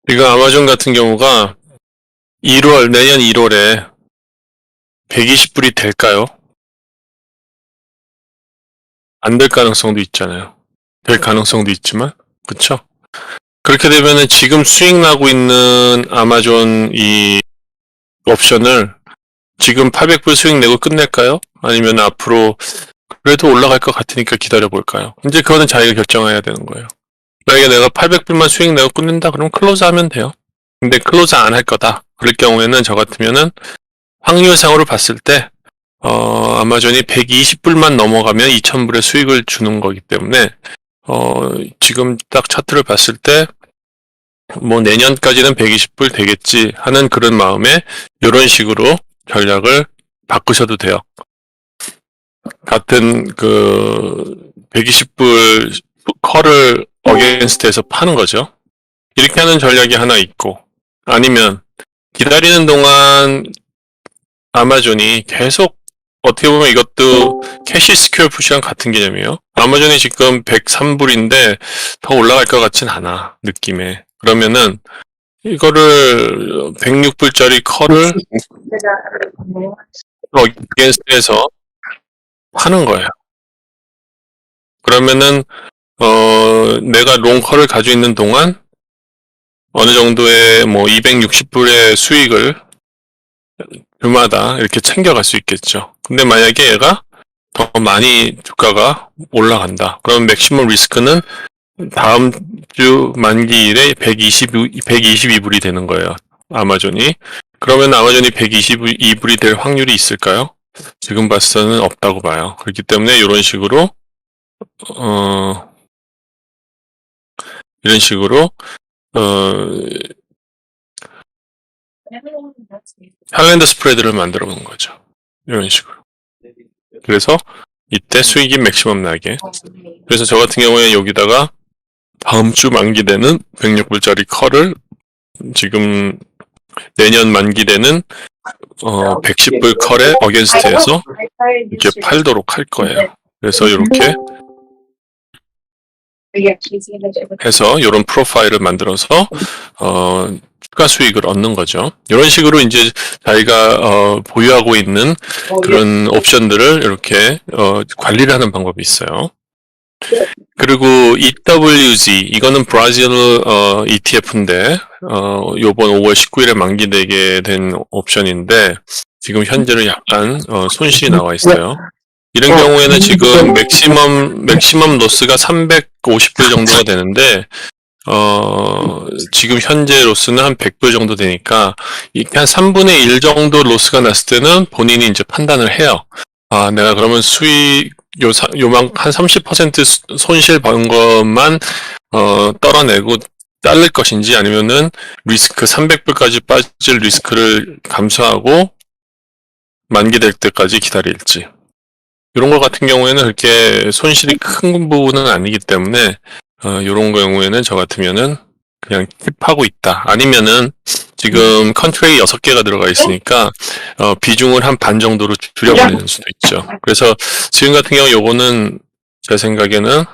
지금 아마존 같은 경우가 내년 1월에 120불이 될까요? 안 될 가능성도 있잖아요. 될 가능성도 있지만, 그쵸? 그렇게 되면은 지금 수익 나고 있는 아마존 이 옵션을 지금 800불 수익 내고 끝낼까요? 아니면 앞으로 그래도 올라갈 것 같으니까 기다려볼까요? 이제 그거는 자기가 결정해야 되는 거예요. 만약에 내가 800불만 수익 내고 끝낸다? 그럼 클로즈 하면 돼요. 근데 클로즈 안 할 거다. 그럴 경우에는 저 같으면은 확률상으로 봤을 때 아마존이 120불만 넘어가면 2000불의 수익을 주는 거기 때문에 지금 딱 차트를 봤을 때 뭐 내년까지는 120불 되겠지 하는 그런 마음에 이런 식으로 전략을 바꾸셔도 돼요. 같은 그 120불 컬을 어게인스트에서 파는 거죠. 이렇게 하는 전략이 하나 있고, 아니면 기다리는 동안 아마존이 계속, 어떻게 보면 이것도 캐시 스퀘어 푸시랑 같은 개념이에요. 아마존이 지금 103불인데 더 올라갈 것 같진 않아, 느낌에. 그러면은 이거를 106불짜리 컬을 어게인스트에서 파는 거예요. 그러면은 내가 롱컬을 가지고 있는 동안 어느 정도의 뭐 260불의 수익을 주마다 이렇게 챙겨갈 수 있겠죠. 근데 만약에 얘가 더 많이 주가가 올라간다. 그럼 맥시멈 리스크는 다음 주 만기일에 122불이 되는 거예요. 아마존이. 그러면 아마존이 122불이 될 확률이 있을까요? 지금 봐서는 없다고 봐요. 그렇기 때문에 이런 식으로 할랜드 스프레드를 만들어 보는 거죠. 이런 식으로. 그래서 이때 수익이 맥시멈 나게. 그래서 저 같은 경우에 여기다가 다음 주 만기되는 106불짜리 컬을 지금 내년 만기되는 110불 컬의 어게인스트에서 이렇게 팔도록 할 거예요. 그래서 이렇게 해서 이런 프로파일을 만들어서 추가 수익을 얻는 거죠. 이런 식으로 이제 자기가 보유하고 있는 그런 옵션들을 이렇게 관리를 하는 방법이 있어요. 그리고 EWZ 이거는 브라질 ETF인데 요번 5월 19일에 만기되게 된 옵션인데 지금 현재는 약간 손실이 나와 있어요. 이런 경우에는 지금 맥시멈 로스가 350불 정도가 되는데 지금 현재 로스는 한 100불 정도 되니까 이렇게 한 3분의 1 정도 로스가 났을 때는 본인이 이제 판단을 해요. 아, 내가 그러면 수익 요만 한 30% 손실 본 것만 떨어내고 자를 것인지 아니면은 리스크 300불까지 빠질 리스크를 감수하고 만기될 때까지 기다릴지. 이런 것 같은 경우에는 그렇게 손실이 큰 부분은 아니기 때문에 이런 경우에는 저 같으면은 그냥 킵하고 있다. 아니면은 지금 컨트레이 6개가 들어가 있으니까 비중을 한 반 정도로 줄여버리는 수도 있죠. 그래서 지금 같은 경우 요거는 제 생각에는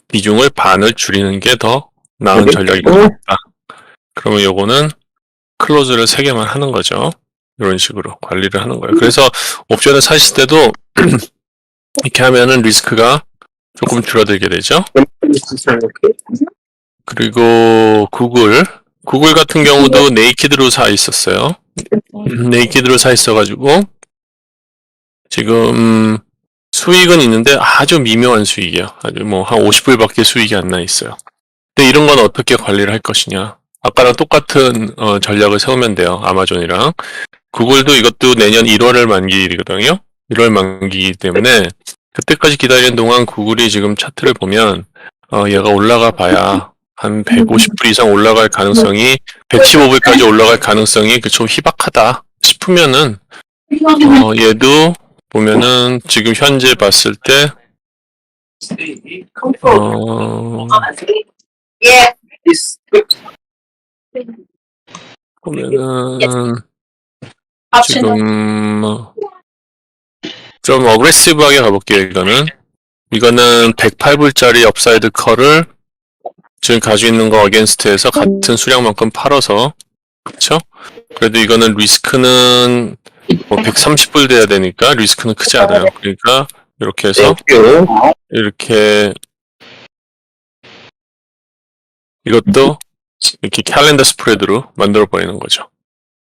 비중을 반을 줄이는 게 더 나은 전략인 것 같다. 그러면 요거는 클로즈를 3개만 하는 거죠. 이런 식으로 관리를 하는 거예요. 그래서 옵션을 사실 때도 이렇게 하면은 리스크가 조금 줄어들게 되죠. 그리고 구글 같은 경우도 네이키드로 사 있었어요. 네이키드로 사 있어가지고 지금 수익은 있는데 아주 미묘한 수익이에요. 아주 뭐 한 50불밖에 수익이 안 나 있어요. 근데 이런 건 어떻게 관리를 할 것이냐. 아까랑 똑같은 전략을 세우면 돼요. 아마존이랑. 구글도 이것도 내년 1월을 만기일이거든요. 1월 만기이기 때문에 그때까지 기다리는 동안 구글이 지금 차트를 보면 얘가 올라가 봐야 한 150불 이상 올라갈 가능성이 115불까지 올라갈 가능성이 좀 희박하다 싶으면은 얘도 보면은 지금 현재 봤을 때 보면은 지금 좀 어그레시브하게 가볼게요. 이거는 108불짜리 업사이드 컬을 지금 가지고 있는 거 어게인스트에서 같은 수량만큼 팔아서, 그쵸? 그래도 이거는 리스크는 뭐 130불 돼야 되니까 리스크는 크지 않아요. 그러니까 이렇게 해서 이렇게 이것도 이렇게 캘린더 스프레드로 만들어 버리는 거죠.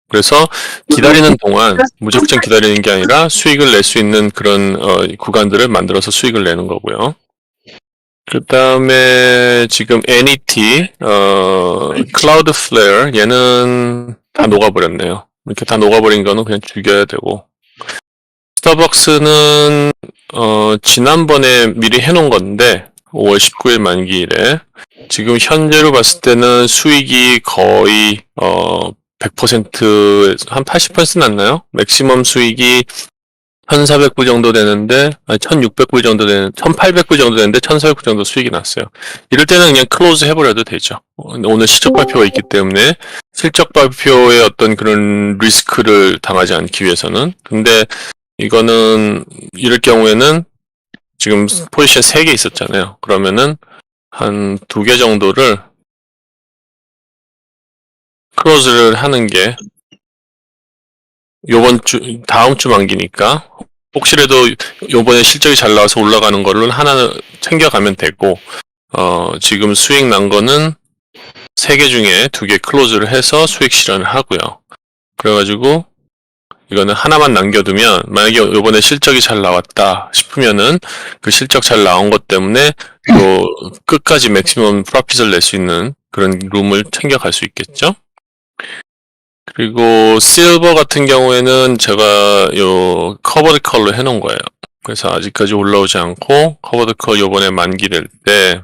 그래서 기다리는 동안 무작정 기다리는 게 아니라 수익을 낼 수 있는 그런 구간들을 만들어서 수익을 내는 거고요. 그 다음에 지금 NET, Cloudflare, 얘는 다 녹아버렸네요. 이렇게 다 녹아버린 거는 그냥 죽여야 되고. 스타벅스는, 지난번에 미리 해놓은 건데, 5월 19일 만기일에, 지금 현재로 봤을 때는 수익이 거의, 100%, 한 80% 났나요? 맥시멈 수익이 1,400불 정도 되는데, 아니, 1,600불 정도 되는, 1,800불 정도 되는데, 1,400불 정도 수익이 났어요. 이럴 때는 그냥 클로즈 해버려도 되죠. 오늘 실적 발표가 있기 때문에, 실적 발표에 어떤 그런 리스크를 당하지 않기 위해서는. 근데, 이거는, 이럴 경우에는, 지금 포지션 3개 있었잖아요. 그러면은, 한 2개 정도를, 클로즈를 하는 게, 다음 주 만기니까, 혹시라도 요번에 실적이 잘 나와서 올라가는 거를 하나는 챙겨가면 되고, 지금 수익 난 거는 3개 중에 2개 클로즈를 해서 수익 실현을 하고요. 그래가지고, 이거는 하나만 남겨두면, 만약에 요번에 실적이 잘 나왔다 싶으면은, 그 실적 잘 나온 것 때문에, 또 끝까지 맥시멈 프로핏을 낼 수 있는 그런 룸을 챙겨갈 수 있겠죠? 그리고 실버 같은 경우에는 제가 요 커버드 컬로 해놓은 거예요. 그래서 아직까지 올라오지 않고 커버드 컬 요번에 만기될 때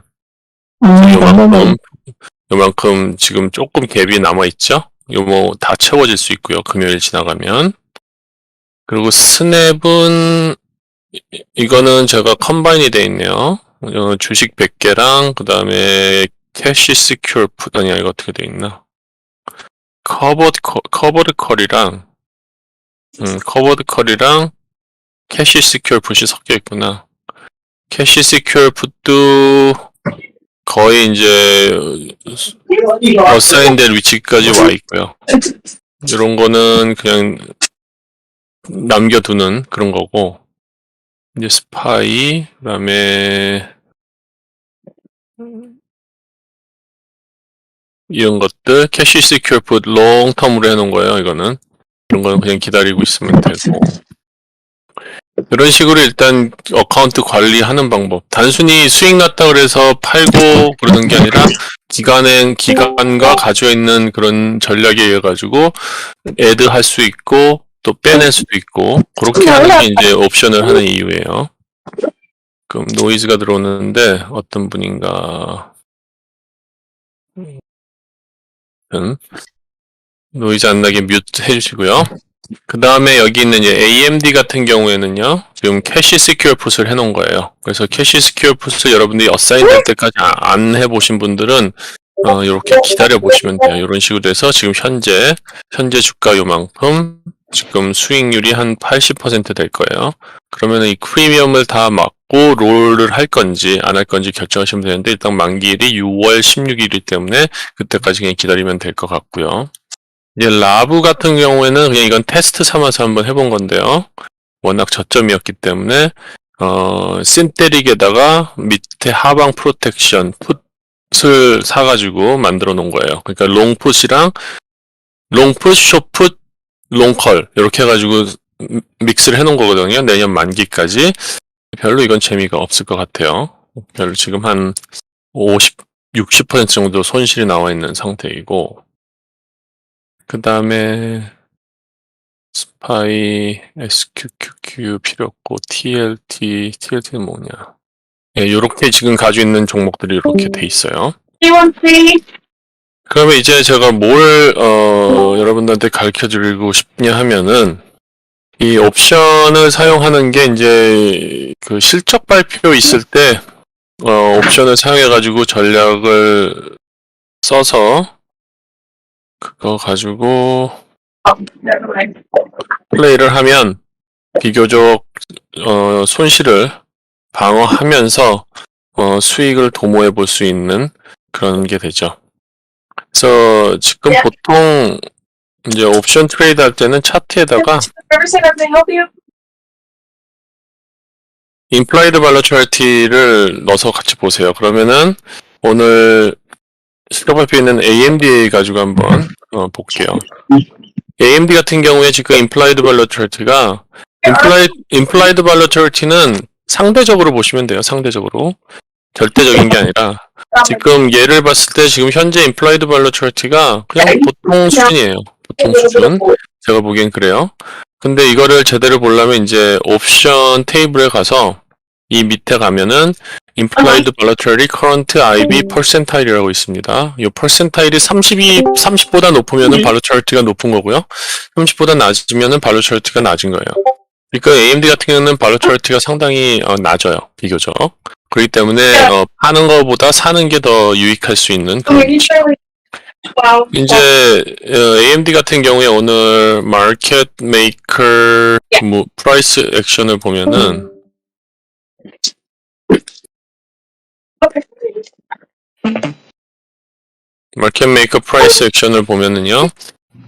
요만큼 지금 조금 갭이 남아있죠? 요 뭐 다 채워질 수 있고요. 금요일 지나가면. 그리고 스냅은 이거는 제가 컴바인이 돼 있네요. 주식 100개랑 그 다음에 캐시 시큐어 풋 아니야 이거 어떻게 돼 있나? 커버드 컬이랑 캐시 시큐어 풋이 섞여 있구나. 캐시 시큐어 풋도 거의 이제 어사인된 위치까지 와 있고요. 이런 거는 그냥 남겨두는 그런 거고. 이제 스파이, 그 다음에 이런 것들 캐시 시큐어 풋 롱텀으로 해놓은 거예요. 이거는 이런 거는 그냥 기다리고 있으면 되고 이런 식으로 일단 어카운트 관리하는 방법. 단순히 수익 났다 그래서 팔고 그러는 게 아니라 기간과 가지고 있는 그런 전략에 의해 가지고 애드 할 수 있고 또 빼낼 수도 있고 그렇게 하는 게 이제 옵션을 하는 이유예요. 그럼 노이즈가 들어오는데 어떤 분인가 노이즈 안 나게 뮤트 해주시고요. 그 다음에 여기 있는 이제 AMD 같은 경우에는요, 지금 캐시 시큐어 풋을 해놓은 거예요. 그래서 캐시 시큐어 풋을 여러분들이 어사인 될 때까지 안 해보신 분들은, 이렇게 기다려 보시면 돼요. 이런 식으로 해서 지금 현재 주가 요만큼, 지금 수익률이 한 80% 될 거예요. 그러면 이 프리미엄을 다 막고 롤을 할 건지 안 할 건지 결정하시면 되는데, 일단 만기일이 6월 16일이기 때문에 그때까지 그냥 기다리면 될 것 같고요. 이제 라브 같은 경우에는 그냥 이건 테스트 삼아서 한번 해본 건데요. 워낙 저점이었기 때문에 신테릭에다가 밑에 하방 프로텍션 풋을 사가지고 만들어 놓은 거예요. 그러니까 롱풋이랑 롱풋, 숏풋, 롱컬 이렇게 해가지고 믹스를 해놓은 거거든요. 내년 만기까지. 별로 이건 재미가 없을 것 같아요. 별로 지금 한 60% 정도 손실이 나와 있는 상태이고 그 다음에 스파이, SQQQ 필요 없고 TLT는 뭐냐? 예, 요렇게 지금 가지고 있는 종목들이 이렇게 돼 있어요. 그러면 이제 제가 뭘 여러분들한테 가르쳐 드리고 싶냐 하면은 이 옵션을 사용하는 게 이제 그 실적 발표 있을 때 옵션을 사용해 가지고 전략을 써서 그거 가지고 플레이를 하면 비교적 손실을 방어하면서 수익을 도모해 볼 수 있는 그런 게 되죠. 그래서 지금 보통 이제 옵션 트레이드 할 때는 차트에다가 implied volatility,를 넣어서 같이 보세요. 그러면은 오늘 시가 발표 있는 AMD 가지고 한번 볼게요. AMD 같은 경우에 지금 implied volatility가 implied volatility는 상대적으로 보시면 돼요. 상대적으로. 절대적인 게 아니라 지금 얘를 봤을 때 지금 현재 implied volatility가 그냥 보통 수준이에요. 보통 수준. 제가 보기엔 그래요. 근데 이거를 제대로 보려면 이제 옵션 테이블에 가서 이 밑에 가면은 implied volatility current IB percentile이라고 있습니다. 이 percentile이 30보다 높으면은 volatility가 높은 거고요. 30보다 낮으면은 volatility가 낮은 거예요. 그러니까 AMD 같은 경우는 volatility가 상당히 낮아요. 비교적. 그렇기 때문에 파는 거보다 사는 게 더 유익할 수 있는 그런 이제 AMD 같은 경우에 오늘 마켓 메이커 프라이스 액션을 보면은 마켓 메이커 프라이스 액션을 보면은요.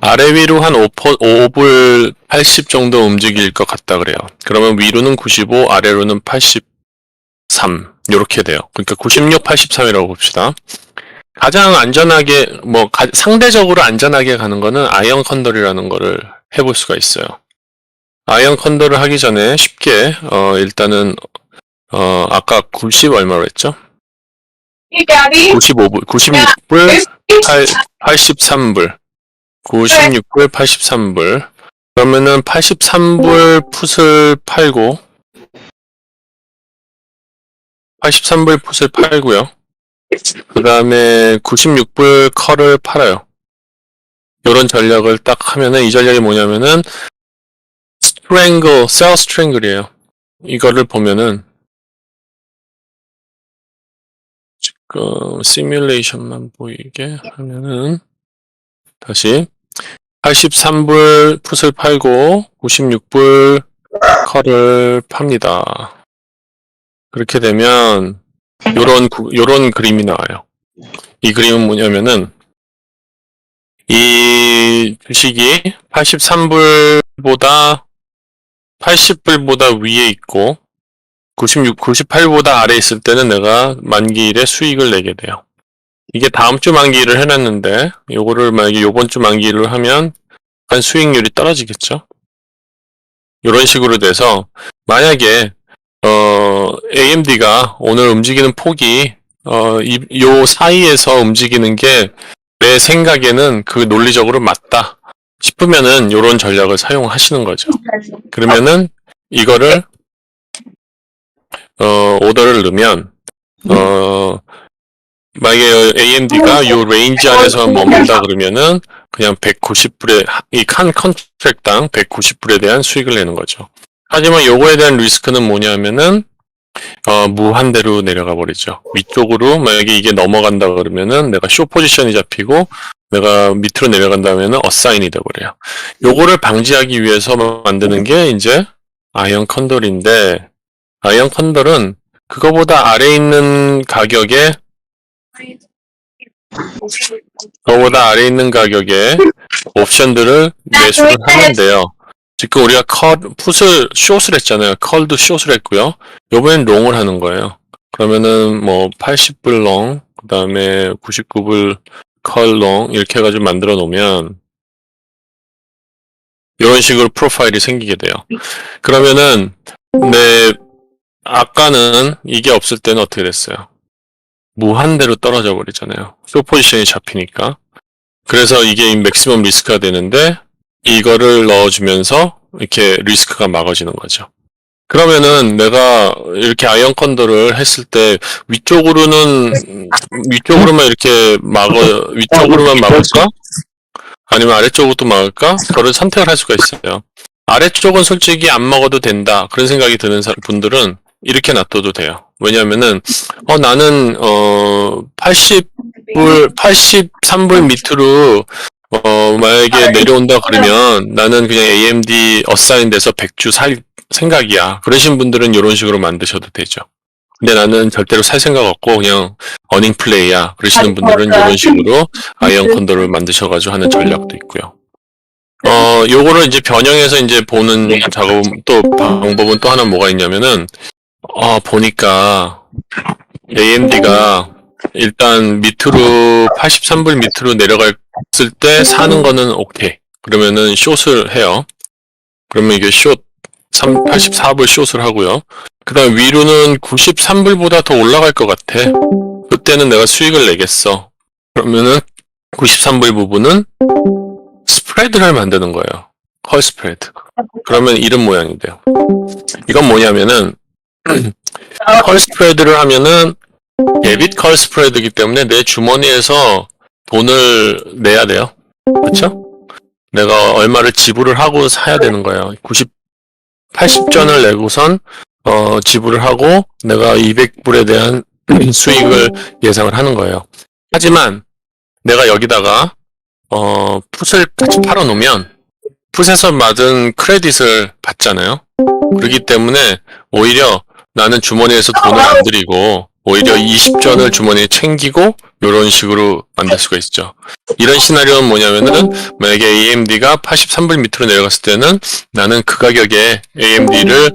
아래 위로 한 5불 80 정도 움직일 것 같다 그래요. 그러면 위로는 95, 아래로는 83 이렇게 돼요. 그러니까 96, 83이라고 봅시다. 가장 안전하게 상대적으로 안전하게 가는 거는 아이언 컨더리라는 거를 해볼 수가 있어요. 아이언 컨더를 하기 전에 쉽게 일단은 아까 90 얼마로 했죠? 95불, 96불, 83불, 96불, 83불. 그러면은 83불 풋을 팔고 83불 풋을 팔고요. 그 다음에 96불 컬을 팔아요. 이런 전략을 딱 하면은 이 전략이 뭐냐면은 스트랭글, 셀 스트랭글이에요. 이거를 보면은 지금 시뮬레이션만 보이게 하면은 다시 83불 풋을 팔고 96불 컬을 팝니다. 그렇게 되면 요런 그림이 나와요. 이 그림은 뭐냐면은 이 주식이 83불보다 80불보다 위에 있고 98보다 아래에 있을 때는 내가 만기일에 수익을 내게 돼요. 이게 다음 주 만기일을 해놨는데 요거를 만약에 요번 주 만기일을 하면 약간 수익률이 떨어지겠죠. 이런 식으로 돼서 만약에 AMD가 오늘 움직이는 폭이 요 사이에서 움직이는 게 내 생각에는 그 논리적으로 맞다 싶으면은 요런 전략을 사용하시는 거죠. 그러면은 이거를 오더를 넣으면 만약에 AMD가 요 레인지 안에서 머문다 그러면은 그냥 190불에 이 칸 컨트랙당 190불에 대한 수익을 내는 거죠. 하지만 요거에 대한 리스크는 뭐냐면은 무한대로 내려가 버리죠. 위쪽으로 만약에 이게 넘어간다 그러면은 내가 숏 포지션이 잡히고 내가 밑으로 내려간다면은 어사인이 돼버려요. 요거를 방지하기 위해서 만드는 게 이제 아이언 컨돌인데 아이언 컨돌은 그거보다 아래 있는 가격에 옵션들을 매수를 하는데요. 지금 우리가 풋을 숏을 했잖아요. 컬도 숏을 했고요. 요번엔 롱을 하는 거예요. 그러면은 80불 롱, 그 다음에 99불 컬 롱 이렇게 해가지고 만들어 놓으면 이런 식으로 프로파일이 생기게 돼요. 그러면은 아까는 이게 없을 때는 어떻게 됐어요? 무한대로 떨어져 버리잖아요. 숏 포지션이 잡히니까. 그래서 이게 맥시멈 리스크가 되는데 이거를 넣어주면서 이렇게 리스크가 막아지는 거죠. 그러면은 내가 이렇게 아이언 컨더를 했을 때 위쪽으로만 이렇게 위쪽으로만 막을까? 아니면 아래쪽으로도 막을까? 그걸 선택을 할 수가 있어요. 아래쪽은 솔직히 안 먹어도 된다. 그런 생각이 드는 분들은 이렇게 놔둬도 돼요. 왜냐면은 나는 83불 밑으로 만약에 내려온다 그러면 나는 그냥 AMD 어사인 돼서 100주 살 생각이야. 그러신 분들은 이런 식으로 만드셔도 되죠. 근데 나는 절대로 살 생각 없고 그냥 어닝 플레이야 그러시는 분들은 이런 식으로 아이언 컨도를 만드셔가지고 하는 전략도 있고요. 요거를 이제 변형해서 이제 보는 작업 또 방법은 또 하나 뭐가 있냐면은 보니까 AMD가 일단 밑으로 83불 밑으로 내려갔을 때 사는 거는 오케이. 그러면은 숏을 해요. 그러면 이게 숏 84불 숏을 하고요. 그 다음 위로는 93불보다 더 올라갈 것 같아. 그때는 내가 수익을 내겠어. 그러면은 93불 부분은 스프레드를 만드는 거예요. 컬 스프레드. 그러면 이런 모양이 돼요. 이건 뭐냐면은 컬 스프레드를 하면은 데빗 컬 스프레드이기 때문에 내 주머니에서 돈을 내야 돼요. 그렇죠? 내가 얼마를 지불을 하고 사야 되는 거예요. 80전을 내고선 지불을 하고 내가 200불에 대한 수익을 예상을 하는 거예요. 하지만 내가 여기다가 풋을 같이 팔아놓으면 풋에서 받은 크레딧을 받잖아요. 그렇기 때문에 오히려 나는 주머니에서 돈을 안 들이고 오히려 20전을 주머니에 챙기고 이런 식으로 만들 수가 있죠. 이런 시나리오는 뭐냐면은 만약에 AMD가 83불 밑으로 내려갔을 때는 나는 그 가격에 AMD를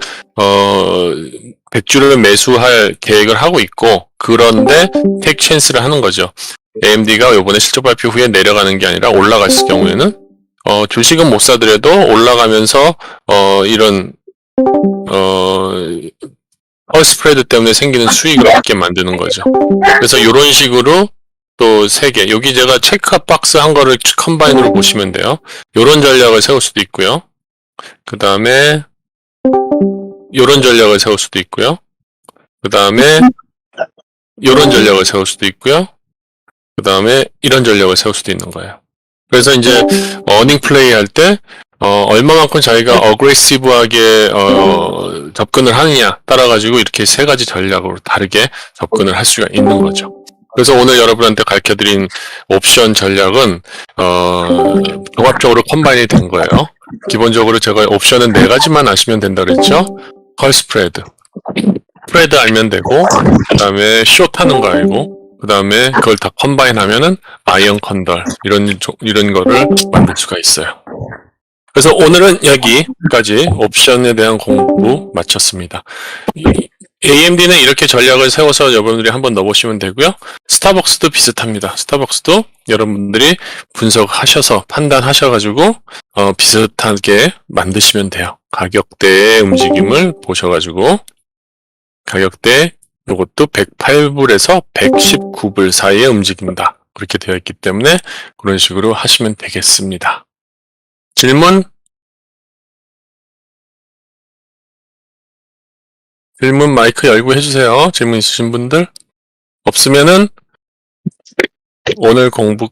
100주를 매수할 계획을 하고 있고 그런데 택 찬스를 하는 거죠. AMD가 이번에 실적 발표 후에 내려가는 게 아니라 올라갔을 경우에는 주식은 못 사더라도 올라가면서 이런 컬 스프레드 때문에 생기는 수익을 얻게 만드는 거죠. 그래서 이런 식으로 또 3개. 여기 제가 체크 박스 한 거를 컴바인으로 보시면 돼요. 이런 전략을 세울 수도 있고요. 그 다음에 이런 전략을 세울 수도 있고요. 그 다음에 이런 전략을 세울 수도 있고요. 그 다음에 이런 전략을 세울 수도 있는 거예요. 그래서 이제 어닝 플레이 할 때 얼마만큼 자기가 어그레시브하게 접근을 하느냐 따라가지고 이렇게 3가지 전략으로 다르게 접근을 할 수가 있는 거죠. 그래서 오늘 여러분한테 가르쳐드린 옵션 전략은 종합적으로 컴바인이 된 거예요. 기본적으로 제가 옵션은 4가지만 아시면 된다 그랬죠. 컬 스프레드 알면 되고 그 다음에 숏 하는 거 알고 그 다음에 그걸 다 컴바인 하면은 아이언 컨덜 이런 거를 만들 수가 있어요. 그래서 오늘은 여기까지 옵션에 대한 공부 마쳤습니다. AMD는 이렇게 전략을 세워서 여러분들이 한번 넣어보시면 되고요. 스타벅스도 비슷합니다. 스타벅스도 여러분들이 분석하셔서 판단하셔가지고 비슷하게 만드시면 돼요. 가격대의 움직임을 보셔가지고 가격대 이것도 108불에서 119불 사이에 움직인다. 그렇게 되어 있기 때문에 그런 식으로 하시면 되겠습니다. 질문 마이크 열고 해주세요. 질문 있으신 분들? 없으면은 오늘 공부